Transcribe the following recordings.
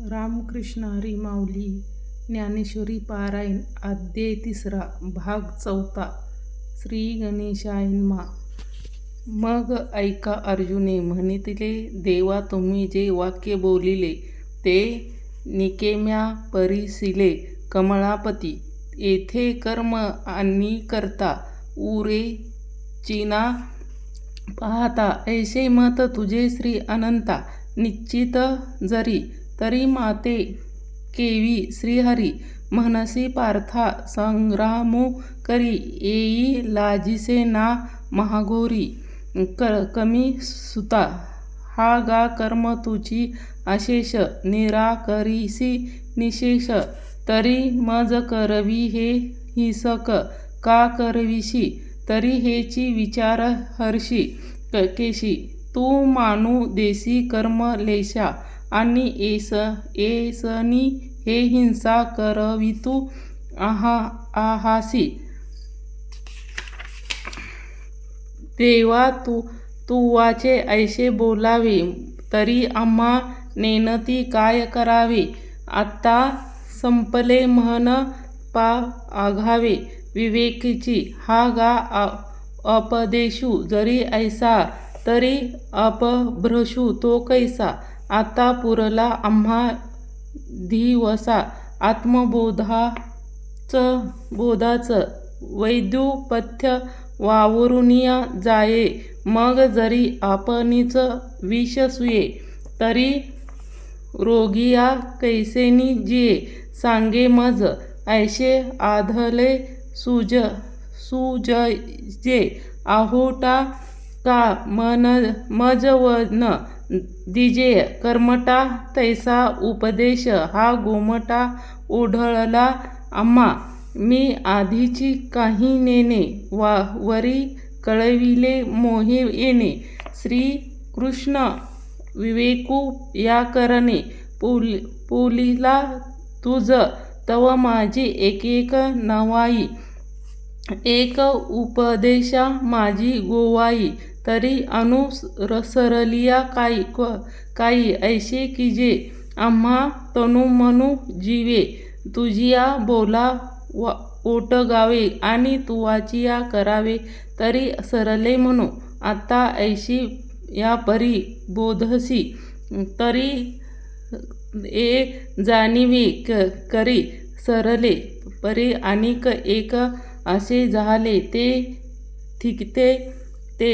रामकृष्ण हरी माऊली ज्ञानेश्वरी पारायण अध्याय 3 भाग 4 श्री गणेशाय नमः. मग ऐका अर्जुने म्हणितले, देवा तुम्ही जे वाक्य बोलिले ते निकेम्या परिसिले कमळापती. येथे कर्म आणि करता उरे चिना पाहता ऐसे मत तुझे श्री अनंता. निश्चित जरी तरी माते केवी श्रीहरी म्हणसी पार्था. संग्रामो करी येई लाजिसे ना महाघोरी. कमी सुता हा गा कर्म तुझी अशेष. निराकरीसी निशेष तरी मज करवी हे हिसक. का करविशी तरी हेची विचार हर्षी केशी. तू मानू देसी कर्म लेशा आणि येसनी हे हिंसा करवितू आहासी. देवा तुवाचे ऐसे बोलावे तरी आम्हा नेणती काय करावे. आता संपले म्हण पा आघावे विवेकीची. हा गा अपदेशू जरी ऐसा तरी अपभ्रशू तो कैसा. आता पुरला आम्हा दिवसा आत्मबोधाच. वैद्युपथ्य वावरुनिया जाये. मग जरी आपणीच विष सुये तरी रोगिया कैसेनी जिये. सांगे मज ऐसे आधले सुजजे. आहोटा का मज वन दिजे. कर्मटा तैसा उपदेश हा गोमटा ओढळला आम्हा. मी आधीची काही नेणे वरी कळविले मोहे येणे. श्री कृष्ण विवेकू या करणे. पोलिला तुझ तव माझी एक नवाई. एक उपदेशा माझी गोवाई. तरी अनुसरलिया काही ऐसे की जे आम्हा तनुमनु जीवे. तुझिया बोला ओटगावे आणि तुवाचिया करावे तरी सरले म्हणू. आता ऐशी या परी बोधसी तरी ए जाणीवे करी सरले परी. अनिक एक असे झाले ते थिकते ते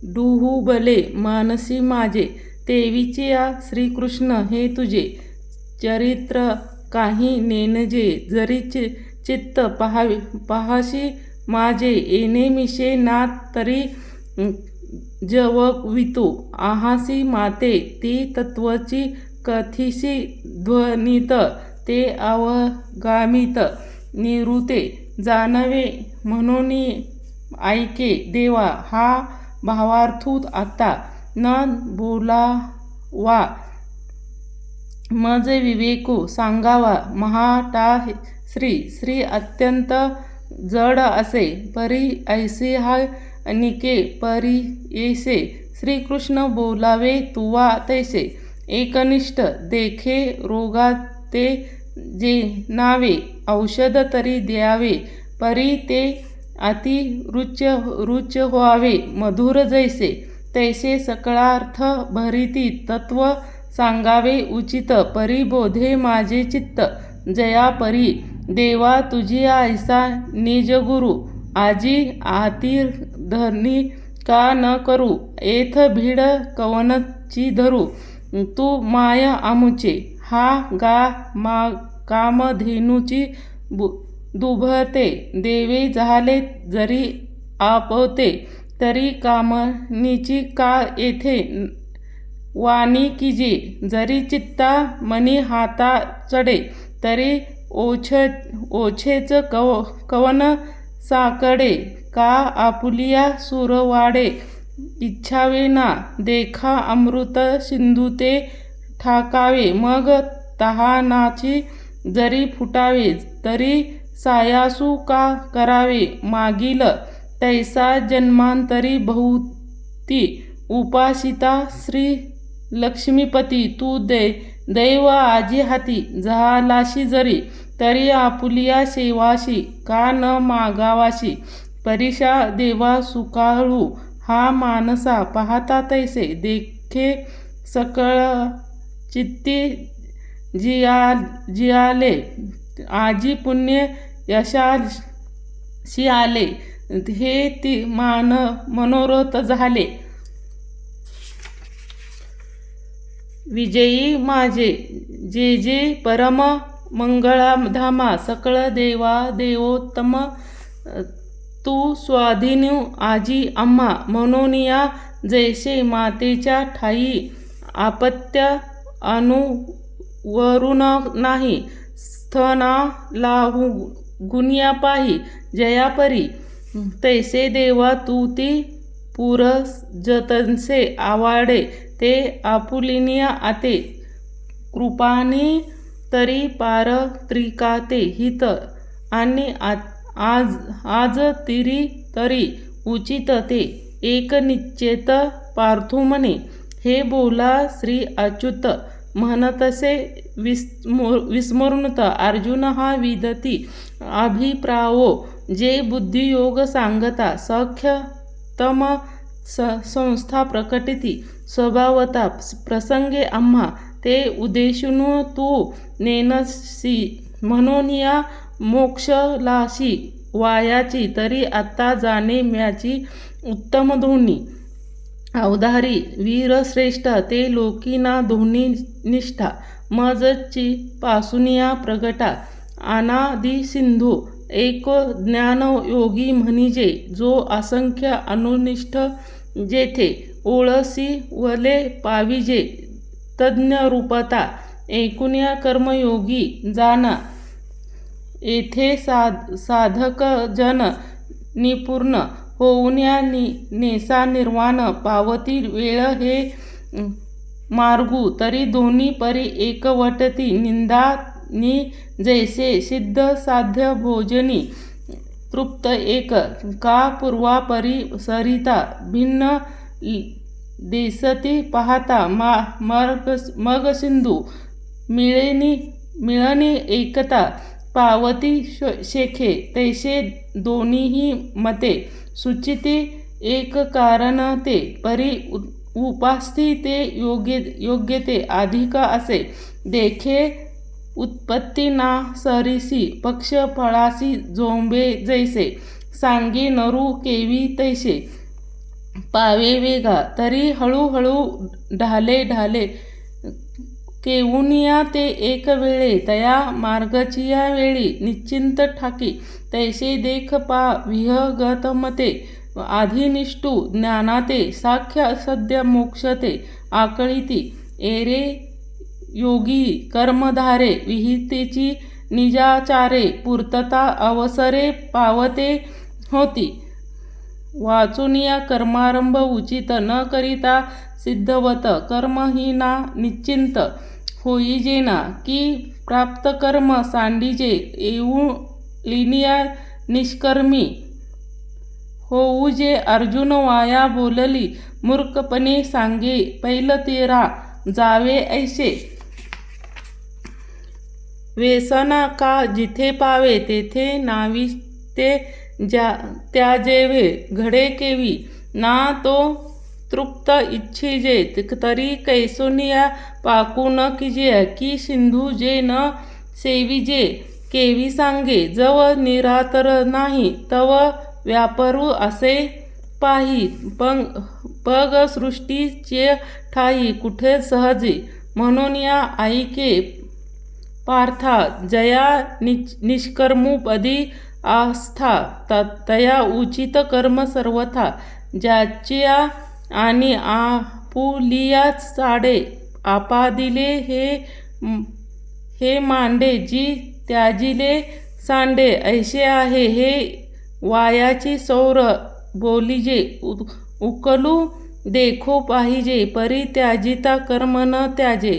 डुहुबले मानसी माझे. तेवीचे या श्रीकृष्ण हे तुझे चरित्र काही नेनजे. जरी चित्त पाहाशी माझे येणे मिशे नाथ तरी जववितू आहासी माते. ती तत्वची कथिसी ध्वनित ते अवगामित निवृते जाणवे म्हणून ऐके देवा. हा भावार्थूत आता न बोलावा मज विवेकू सांगावा. महाटा श्री अत्यंत जड असे परी ऐसे हा निके परी येसे. श्रीकृष्ण बोलावे तुवा तैसे. एकनिष्ठ देखे रोगा ते जे नावे. औषध तरी द्यावे परी ते अति रुच व्हावे. मधुर जैसे तैसे सकळार्थ भरिती. तत्व सांगावे उचित परी बोधे माझे चित्त. जया परी देवा तुझिया ऐसा निजगुरु. आजी आतिर धरणी का न करू. येथ भीड कवनची धरू. तू माय आमुचे. हा गा कामधेनूची दुभते. देवे झाले जरी आपते तरी कामनीची का येथे वाणी कीजे. जरी चित्ता मनी हाता चढे तरी ओछेच कवन साकडे. का आपुलिया सुरवाडे इच्छावे ना. देखा अमृत सिंधू ते ठाकावे. मग तहानाची जरी फुटावे तरी सायासू का करावे. मागील तैसा जन्मांतरी बहुती उपासिता. श्री लक्ष्मीपती तू दैव आजी हाती झालाशी जरी, तरी आपुलिया सेवाशी का न मागावाशी. परीशा देवा सुकाळू हा मानसा, पाहता तैसे देखे सकळ चित्ती जियाले. आजी पुण्य यशाशी आले, हे ती मनोरथ झाले. विजयी माझे जे जे परम मंगळधामा, सकळ देवा देवोत्तम तू स्वाधीनू आजी आम्हा. म्हणून या जैसे मातेच्या ठाई आपत्य अनुवरून नाही, स्थना लागुनिया पाही जयापरी. तैसे देवा तू ती पुरजतनसे आवाडे, ते आपुलिनिया आते कृपानी. तरी पारत्रिकाते हित आणि आज तिरी तरी उचित ते, एक निश्चेत पार्थू म्हणे. हे बोला श्री अच्युत म्हणतसे विस्मृत. अर्जुन हा विदती अभिप्रावो, जे बुद्धियोग सांगता. सख्य तम संस्था प्रकटिती स्वभावता, प्रसंगे आम्हा. ते उद्देशून तू नेनसी, म्हणून या मोक्षलाशी वायाची. तरी आता जाणे म्याची उत्तम धोनी. अवधारी वीरश्रेष्ठ ते लोकीना धोनी निष्ठा. मजची पासूनिया प्रगटा अनादि सिंधू. एक ज्ञानयोगी म्हणजे, जो असंख्य अनुनिष्ठ जेथे ओळसी वले पाविजे तज्ञ रूपता. एकूण्या कर्मयोगी जाना, येथे साधक जन निपूर्ण होऊन्या नेसा निर्वाण. पावती वेळ हे मार्गू, तरी दोन्ही परी एकवटती. निंदा नि जैसे सिद्ध साध्य भोजनी, तृप्त एक का पूर्वापरी सरिता. भिन्न दिसती पाहता मग सिंधू, मिळणी एकता. पावती शेखे तैसे दोन्हीही मते, सुचिती एक कारण ते. परी उपास्थी ते योग्य ते अधिक असे. देखे उत्पत्ती ना सरीसी, पक्ष फळासी जोंबे जैसे. सांगे नरू केवी तैसे, पावे वेगा. तरी हळूहळू ढाले केऊनिया ते एक वेळे. तया मार्गचिया वेळी निश्चिंत ठाकी. तैसे देख पा विहगत मते. आधिनिष्ठू ज्ञानाते, साख्य सद्य मोक्षते आकळीती. एरे योगी कर्मधारे, विहितेची निजाचारे. पूर्तता अवसरे पावते होती. वाचुनिया कर्मारंभ उचित, न करिता सिद्धवत. कर्महीना निश्चिंत होईजेना, की प्राप्त कर्म सांडिजे. येऊलिनिया निष्कर्मी होऊजे. अर्जुन वाया बोलली मूर्खपणे, सांगे पैल तेरा जावे ऐसे. व्यसन का जिथे पावे, तेथे नाविते त्याजेवे. घडे केवी ना तो तृप्त इच्छिजे, तरी कैसोनिया पाकू न किजे. की सिंधू जे न सेविजे, केवी सांगे. जव निरातर नाही, तव व्यापरू असे पाही. पग सृष्टीचे ठाई कुठे सहजी. म्हणून या ऐके पार्था, जया निष्कर्मू पदी आस्था. तया उचित कर्म सर्वथा. ज्याच्या आणि आपुलिया साडे, आपादिले हे मांडे. जी त्याजिले सांडे, ऐसे आहे हे वायाची सौर. बोलिजे उकलू देखो पाहिजे, परी त्याजिता कर्म न त्याजे.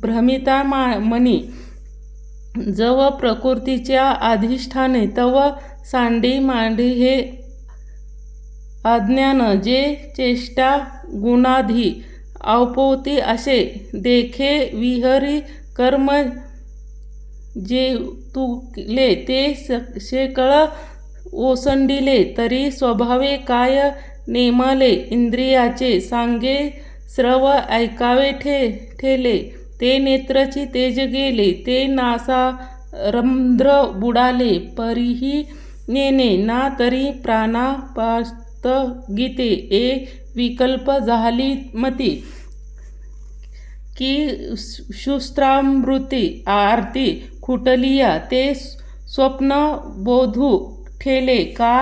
भ्रमिता मनी, जव प्रकृतीच्या अधिष्ठाने, तव सांडी मांडी. हे अज्ञान जे चेष्टा गुणाधी अवपोती असे देखे विहरी कर्म जे तुले ते शेकळ ओसंडिले तरी स्वभावे काय नेमले इंद्रियाचे सांगे स्रव ऐकावे ठेले ते नेत्रची तेज गेले ते नासा रंध्र बुडाले परिही नेने ना तरी प्राणापास्त गीते ए विकल्प झाली मती की शुस्त्रामृती आरती खुटलिया ते स्वप्न बोधू ठेले का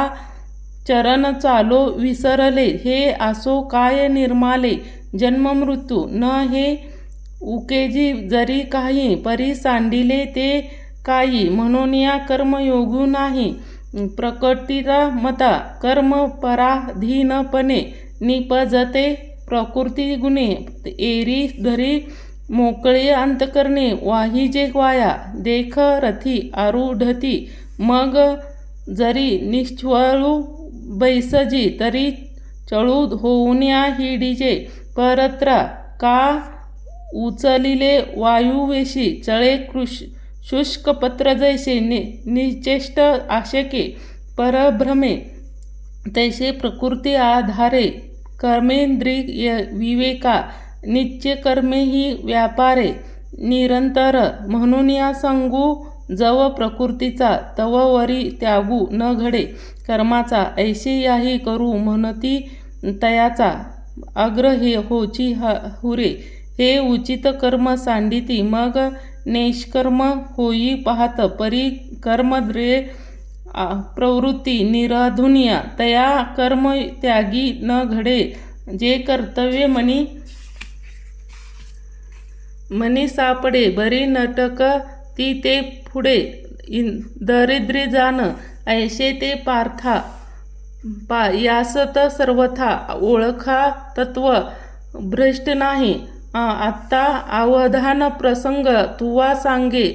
चरण चालो विसरले हे आसो काय निर्माले जन्ममृत्यू न हे उकेजी जरी काही परी सांडिले ते काही म्हणून या कर्मयोगू नाही प्रकटिता मता कर्म पराधीनपणे निपजते प्रकृती गुणे एरी धरी मोकळे अंतकरणे वाहिजे वाया देख रथी आरूढती मग जरी निश्चळू बैसजी तरी चळू होऊन्या हिडीजे परत्रा का उचलिले वायुवेशी चळे शुष्क पत्र जैसे निचेष्ट आशके परभ्रमे तैसे प्रकृती आधारे कर्मेंद्रिय विवेका नित्य कर्मे ही व्यापारे निरंतर म्हणून या सांगू जव प्रकृतीचा तव वरी त्यागू न घडे कर्माचा ऐशी याही करू म्हणती तयाचा आग्रह होची हुरे हे उचित कर्म सांडिती मग निष्कर्म होई पाहत परी कर्मद्रे प्रवृत्ती निराधुनिया तया कर्म त्यागी न घडे जे कर्तव्य मनी सापडे बरी नटक ती ते पुढे दरिद्री जाण ऐशे ते पार्था यासत सर्वथा ओळखा तत्व भ्रष्ट नाही आत्ता अवधान प्रसंग तुवा सांगे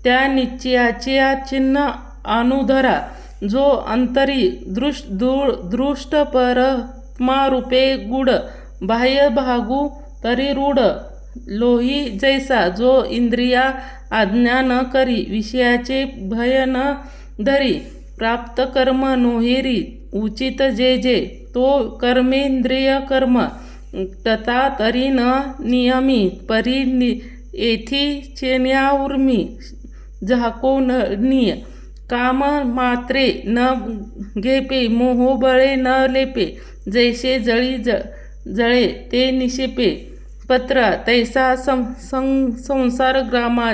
त्या निश्चयाचे चिन्ह अनुधरा जो अंतरी दृष्ट परमारूपे गुड बाह्य भागू तरी रूढ लोही जैसा जो इंद्रिया आज्ञा न करी विषयाचे भय न धरी प्राप्त कर्म नोहेरी उचित जे तो कर्मेंद्रिय कर्म तथा तरी न नियमी परी येथी चेन्याउर्मी झाकोनिय काम मात्रे न घेपे मोहबळे न लेपे जैसे जळे ते निशेपे पत्र तैसा संसार ग्रामा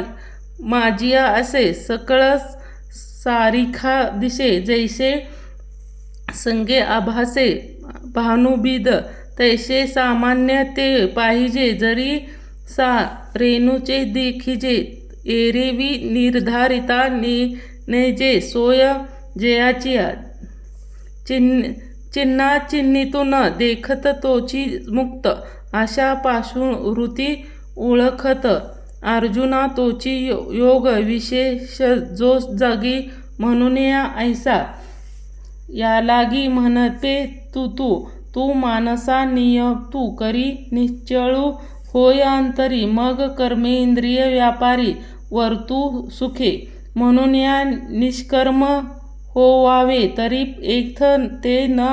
माजिया असे सकळ सारिखा दिशे जैसे संगे आभासे भानुबिद तैसे सामान्य ते पाहिजे जरी सा रेणूचे देखिजे एरेवी निर्धारिता नेजे सोय जयाचिया चिन्हा चिन्हीतून देखत तोची मुक्त अशा पासून वृत्ती ओळखत अर्जुना तोची योग विशेष जो जागी म्हणून या ऐसा यालागी म्हणते तू मानसा नियतू करी निश्चळू होय अंतरी मग कर्मेंद्रिय व्यापारी वर्तू सुखे म्हणून या निष्कर्म होवावे तरी एक ते न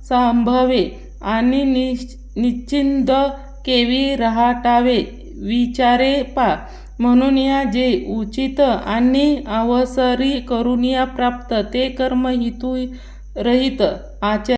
संभावे आणि निश्चिंत केवी रहाटावे विचारे पा म्हणून या जे उचित आणि अवसरी करून या प्राप्त ते कर्म हितू रहित आचार